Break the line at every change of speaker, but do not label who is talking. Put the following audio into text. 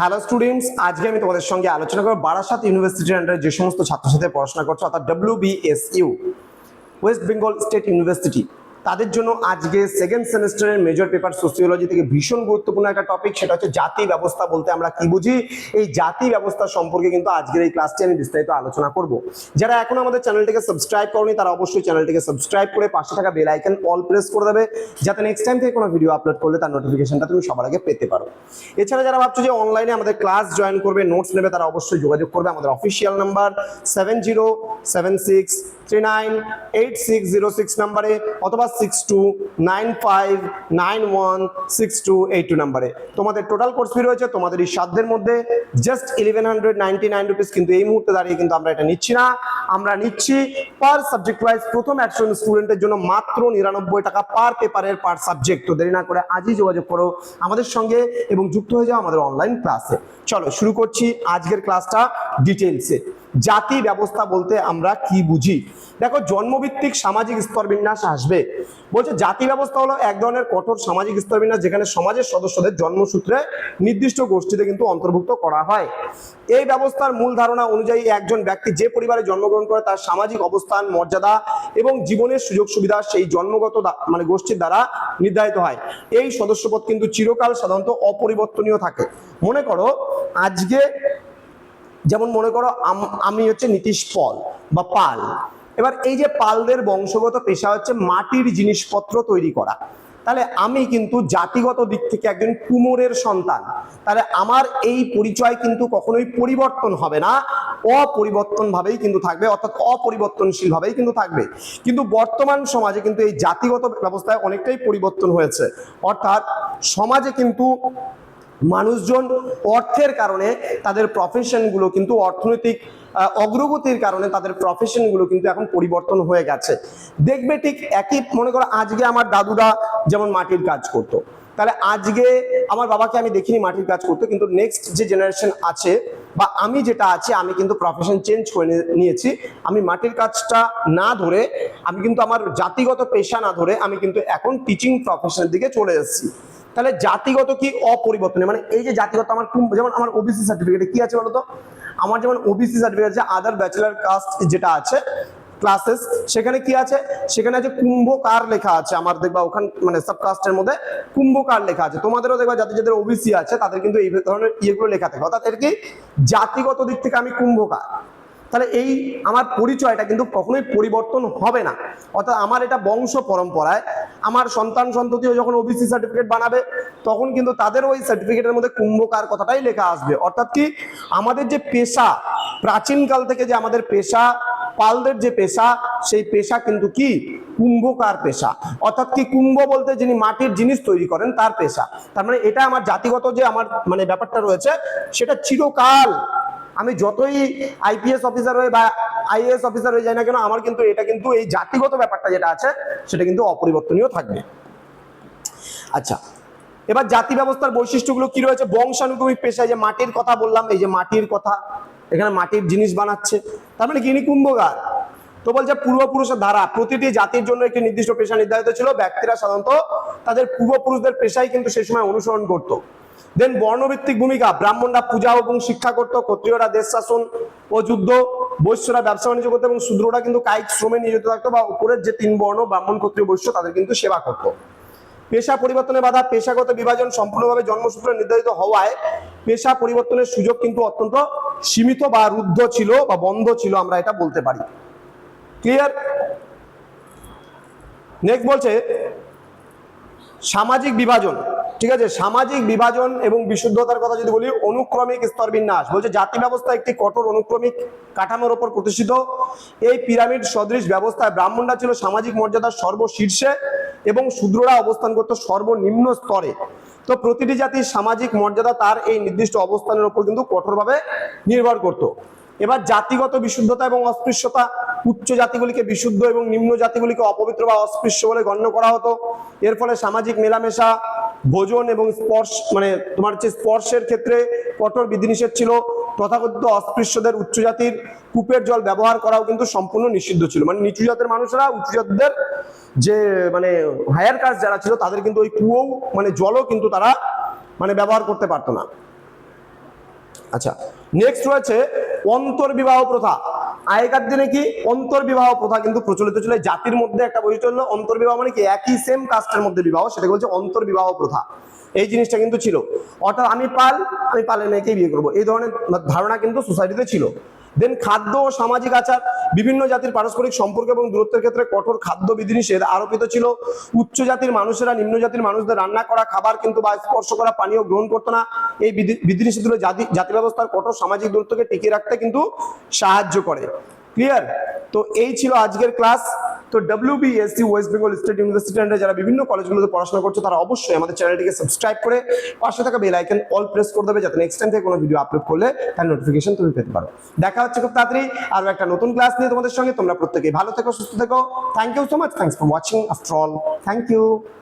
Hello students, আজকে আমি তোমাদের সঙ্গে আলোচনা করব বারাসাত ইউনিভার্সিটির আন্ডারে যে সমস্ত ছাত্রছাত্রী পড়াশোনা করছে অর্থাৎ WBSU West Bengal State university, তাদের জন্য আজকে সেকেন্ড সেমিস্টারের মেজর পেপার সোসিওলজি থেকে ভীষণ গুরুত্বপূর্ণ একটা টপিক, সেটা হচ্ছে জাতি ব্যবস্থা বলতে আমরা কি বুঝি। এই জাতি ব্যবস্থা সম্পর্কে কিন্তু আজকের এই ক্লাসটি আমি বিস্তারিত আলোচনা করব। যারা এখন আমাদের চ্যানেলটিকে সাবস্ক্রাইব করনি তারা অবশ্যই চ্যানেলটিকে সাবস্ক্রাইব করে পাশে থাকা বেল আইকন অল প্রেস করে দেবে, যাতে নেক্সট টাইম থেকে কোনো ভিডিও আপলোড করলে তার নোটিফিকেশনটা তুমি সবার আগে পেতে পারো। এছাড়া যারা ভাবছো যে অনলাইনে আমাদের ক্লাস জয়েন করবে, নোটস নেবে, তারা অবশ্যই যোগাযোগ করবে আমাদের অফিসিয়াল নাম্বার 7076398606 নাম্বারে অথবা 6295916282 নাম্বারে। তোমাদের টোটাল কোর্স ফি রয়েছে তোমাদের এই সাধ্যের মধ্যে জাস্ট 1199 রুপিস, কিন্তু এই মুহূর্তে দাঁড়িয়ে কিন্তু আমরা এটা নিচ্ছি না, আমরা নিচ্ছি পার সাবজেক্ট ওয়াইজ প্রথম 100 স্টুডেন্টের জন্য মাত্র 99 টাকা পার পেপারের পার সাবজেক্ট। তো দেরি না করে আজই যোগাযোগ করো আমাদের সঙ্গে এবং যুক্ত হয়ে যাও আমাদের অনলাইন ক্লাসে। চলো শুরু করছি আজকের ক্লাসটা ডিটেইলসে। জাতি ব্যবস্থা বলতে আমরা কি বুঝি? দেখো, জন্মভিত্তিক সামাজিক স্তরবিন্যাস আসবে। বলছে জাতি ব্যবস্থা হলো এক ধরনের কঠোর সামাজিক স্তরবিন্যাস যেখানে সমাজের সদস্যদের জন্মসূত্রে নির্দিষ্ট গোষ্ঠীতে কিন্তু অন্তর্ভুক্ত করা হয়। এই ব্যবস্থার মূল ধারণা অনুযায়ী একজন ব্যক্তি যে পরিবারে জন্মগ্রহণ করে তার সামাজিক অবস্থান, মর্যাদা এবং জীবনের সুযোগ সুবিধা সেই জন্মগত গোষ্ঠীর দ্বারা নির্ধারিত হয়। এই সদস্যপদ কিন্তু চিরকাল সাধারণত অপরিবর্তনীয় থাকে। মনে করো আজকে যেমন মনে করো আমি হচ্ছে নীতিশ বা পাল। এবার এই যে পালদের বংশগত পেশা হচ্ছে মাটির জিনিসপত্র তৈরি করা, তাহলে আমি কিন্তু জাতিগত দিক থেকে একজন কুমোরের সন্তান, তাহলে আমার এই পরিচয় কিন্তু কখনোই পরিবর্তন হবে না, অপরিবর্তন ভাবেই কিন্তু থাকবে, অর্থাৎ অপরিবর্তনশীল ভাবেই কিন্তু থাকবে। কিন্তু বর্তমান সমাজে কিন্তু এই জাতিগত ব্যবস্থায় অনেকটাই পরিবর্তন হয়েছে, অর্থাৎ সমাজে কিন্তু মানুষজন অর্থের কারণে তাদের প্রফেশনগুলো কিন্তু অর্থনৈতিক অগ্রগতির কারণে তাদের প্রফেশনগুলো কিন্তু এখন পরিবর্তন হয়ে গেছে। দেখবে ঠিক একই, মনে করো আজকে আমার দাদুরা যেমন মাটির কাজ করতো, তাহলে আজকে আমার বাবাকে আমি দেখিনি মাটির কাজ করতে, কিন্তু নেক্সট যে জেনারেশন আছে বা আমি যেটা আছে আমি কিন্তু প্রফেশন চেঞ্জ করে নিয়েছি। আমি মাটির কাজটা না ধরে, আমি কিন্তু আমার জাতিগত পেশা না ধরে আমি কিন্তু এখন টিচিং প্রফেশনের দিকে চলে এসেছি। তাহলে জাতিগত কি অপরিবর্তনীয়, মানে এই যে জাতিগত আমার যেমন আমার ওবিসি সার্টিফিকেটে কি আছে বলতো, আমার যেমন ওবিসি সার্টিফিকেট আছে, আদার ব্যাচেলার কাস্ট যেটা আছে ক্লাসেস, সেখানে কি আছে, সেখানে আছে কুম্ভকার লেখা আছে। আমার দেখবা ওখানে মানে সাবকাস্টের মধ্যে কুম্ভকার লেখা আছে। তোমাদেরও দেখবা যাদের ওবিসি আছে তাদের কিন্তু এই ধরনের ইয়েগুলো লেখা থাকে, অর্থাৎ এর কি জাতিগত দিক থেকে আমি কুম্ভকার। তাহলে এই আমার পরিচয়টা কিন্তু কখনোই পরিবর্তন হবে না, অর্থাৎ আমার এটা বংশ পরম্পরায় আমার সন্তান সন্ততিও যখন ওবিসি সার্টিফিকেট বানাবে তখন কিন্তু তাদের ওই সার্টিফিকেটের মধ্যে কুম্ভকার কথাটাই লেখা আসবে। অর্থাৎ কি আমাদের যে পেশা, প্রাচীনকাল থেকে যে আমাদের পেশা, পালদের যে পেশা, সেই পেশা কিন্তু কি কুম্ভকার পেশা। অর্থাৎ কি কুম্ভ বলতে যিনি মাটির জিনিস তৈরি করেন তার পেশা। তার মানে এটা আমার জাতিগত যে আমার মানে ব্যাপারটা রয়েছে সেটা চিরকাল, আমি যতই আইপিএস অফিসার হয়ে বা আইএএস অফিসার হয়ে যাই না কেন, আমার কিন্তু এটা কিন্তু এই জাতিগত ব্যাপারটা যেটা আছে সেটা কিন্তু অপরিবর্তনীয় থাকবে। আচ্ছা, এবার জাতি ব্যবস্থার বৈশিষ্ট্যগুলো কি রয়েছে? বংশানুক্রমিক পেশায় যে মাটির কথা বললাম, এই যে মাটির কথা, এখানে মাটির জিনিস বানাচ্ছে, তার মানে কি ইনি কুম্ভকার। তো বলছে পূর্বপুরুষের ধারা, প্রতিটি জাতির জন্য একটি নির্দিষ্ট পেশা নির্ধারিত ছিল, ব্যক্তিরা সাধারণত তাদের পূর্বপুরুষদের পেশাই কিন্তু সেই সময় অনুসরণ করত। দেন বর্ণভিত্তিক ভূমিকা, ব্রাহ্মণরা পূজা এবং শিক্ষা করত, ক্ষত্রিয়রা দেশ শাসন ও যুদ্ধ, বৈশ্যরা ব্যবসা বাণিজ্য করতো এবং শূদ্ররা কিন্তু কায়িক শ্রমে নিয়োজিত থাকতো, বা উপরের যে তিন বর্ণ ব্রাহ্মণ, ক্ষত্রিয়, বৈশ্য তাদের কিন্তু সেবা করতো। পেশা পরিবর্তনের বাধা, পেশাগত বিভাজন সম্পূর্ণভাবে জন্মসূত্রে নির্ধারিত হওয়ায় পেশা পরিবর্তনের সুযোগ কিন্তু অত্যন্ত সীমিত বা রুদ্ধ ছিল বা বন্ধ ছিল, আমরা এটা বলতে পারি। ক্লিয়ার? নেক্সট বলছে সামাজিক বিভাজন। ঠিক আছে, সামাজিক বিভাজন এবং বিশুদ্ধতার কথা যদি বলি, অনুক্রমিক স্তরবিন্যাস। বলছে জাতি ব্যবস্থা একটি কঠোর অনুক্রমিক কাঠামোর উপর প্রতিষ্ঠিত। এই পিরামিড সদৃশ ব্যবস্থায় ব্রাহ্মণরা ছিল সামাজিক মর্যাদার সর্বশীর্ষে এবং শূদ্ররা অবস্থান করত সর্বনিম্ন স্তরে। তো প্রতিটি জাতির সামাজিক মর্যাদা তার এই নির্দিষ্ট অবস্থানের উপর কিন্তু কঠোরভাবে নির্ভর করত। এবার জাতিগত বিশুদ্ধতা এবং অস্পৃশ্যতা, উচ্চ জাতিগুলিকে বিশুদ্ধ এবং নিম্ন জাতিগুলিকে অপবিত্র বা অস্পৃশ্য বলে গণ্য করা হতো। এর ফলে সামাজিক মেলামেশা, ভোজন এবং স্পর্শ মানে তোমার হচ্ছে স্পর্শের ক্ষেত্রে কঠোর বিধিনিষেধ ছিল। তথাকথিত অস্পৃশ্যদের উচ্চ জাতির কূপের জল ব্যবহার করাও কিন্তু সম্পূর্ণ নিষিদ্ধ ছিল। মানে নিচু জাতের মানুষরা উচ্চ জাতিদের যে মানে হায়ার কাস্ট যারা ছিল তাদের কিন্তু ওই কুয়ো মানে জলও কিন্তু তারা মানে ব্যবহার করতে পারতো না। আচ্ছা, নেক্সট রয়েছে অন্তর্বিবাহ প্রথা। আগেকার দিনে কি অন্তর্বিবাহ প্রথা কিন্তু প্রচলিত ছিল। জাতির মধ্যে একটা বৈশিষ্ট্য হলো অন্তর্বিবাহ মানে কি একই সেম কাস্টের মধ্যে বিবাহ, সেটাকে বলছে অন্তর্বিবাহ প্রথা। এই জিনিসটা কিন্তু ছিল, অর্থাৎ আমি পালের মেয়েকেই বিয়ে করবো, এই ধরনের ধারণা কিন্তু সোসাইটিতে ছিল। দেন খাদ্য ও সামাজিক আচার, বিভিন্ন জাতির পারস্পরিক সম্পর্ক এবং দূরত্বের ক্ষেত্রে কঠোর খাদ্য বিধিনিষেধ আরোপিত ছিল। উচ্চ জাতির মানুষেরা নিম্ন জাতির মানুষদের রান্না করা খাবার কিন্তু বা স্পর্শ করা পানীয় গ্রহণ করতো না। এই বিধিনিষেধগুলো জাতি ব্যবস্থার কঠোর সামাজিক দূরত্বকে টিকিয়ে রাখতে কিন্তু সাহায্য করে। ক্লিয়ার? তো এই ছিল আজকের ক্লাস। তো WBSC West Bengal State University and যারা বিভিন্ন কলেজগুলোতে পড়াশোনা করছে তারা অবশ্যই আমাদের চ্যানেলটিকে সাবস্ক্রাইব করে পাশে থাকা বেল আইকন অল প্রেস করে দেবে, যাতে নেক্সট টাইম থেকে কোনো ভিডিও আপলোড করলে তার নোটিফিকেশন তুমি পেতে পারো। দেখা হচ্ছে খুব তাড়াতাড়ি আরো একটা নতুন ক্লাস নিয়ে তোমাদের সঙ্গে। তোমরা প্রত্যেকেই ভালো থেকো, সুস্থ থেকো। Thank you so much, thanks for watching after all, thank you.